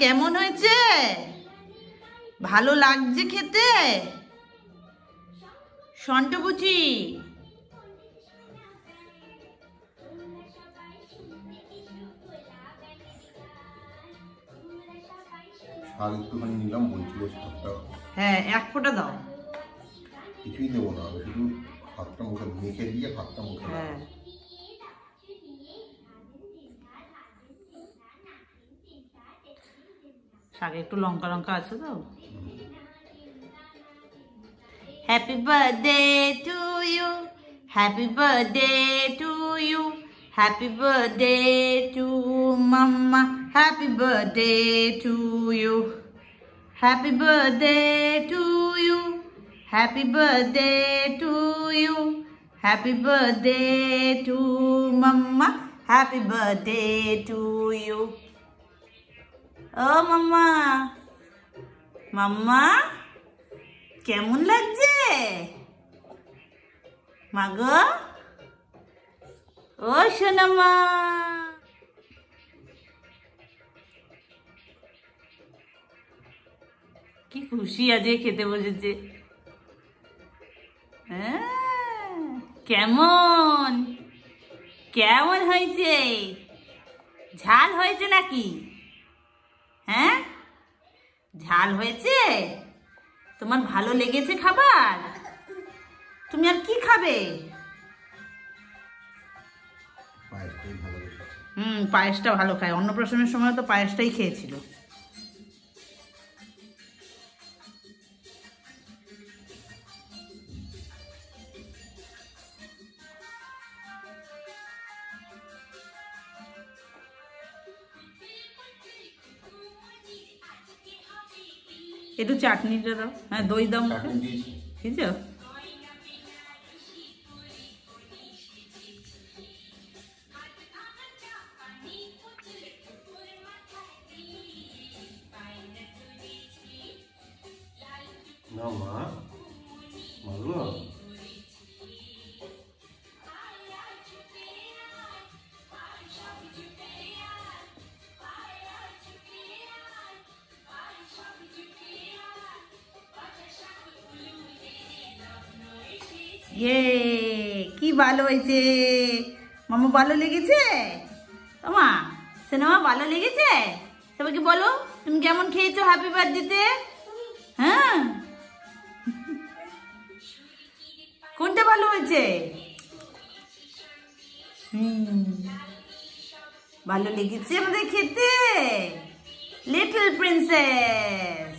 কেমন হয়েছে? ভালো লাগছে খেতে? সন্টপুচি শাক একটুখানি নিলাম, বলছিল শাকটা। হ্যাঁ, এক ফোঁটা দাও। কিছুই দেবো না, আমি শুধু হাতটা মুখে মেখে দিয়ে হাতটা মুখে। হ্যাঁ, শাকে একটু লঙ্কা লঙ্কা আছে তো। Happy birthday to you, happy birthday to you, happy birthday to mamma, happy birthday to you, happy birthday to you, happy birthday to you, happy birthday to mamma, happy birthday to you. ও mamma, mamma কেমন লাগছে মাগো? ও সোনামা, কি খুশি আজকে খেতে বসেছে। কেমন কেমন হয়েছে? ঝাল হয়েছে নাকি? হ্যাঁ, ঝাল হয়েছে? তোমার ভালো লেগেছে খাবার? তুমি আর কি খাবে? পায়েসটা ভালো খায়। অন্নপ্রাশনের সময় তো পায়েসটাই খেয়েছিল। একটু চাটনিটা দাও। হ্যাঁ, দই দাও মুখে। বুঝছো? না মা, মাগো কি ভালো হয়েছে মামা, ভালো লেগেছে? মা সিনেমা ভালো লেগেছে? সবাইকে বলো তুমি কেমন খেয়েছো হ্যাপি বার্থডেতে। হ্যাঁ, কোনটা ভালো হয়েছে? ভালো লেগেছে আমাদের খেতে লিটল প্রিন্সেস।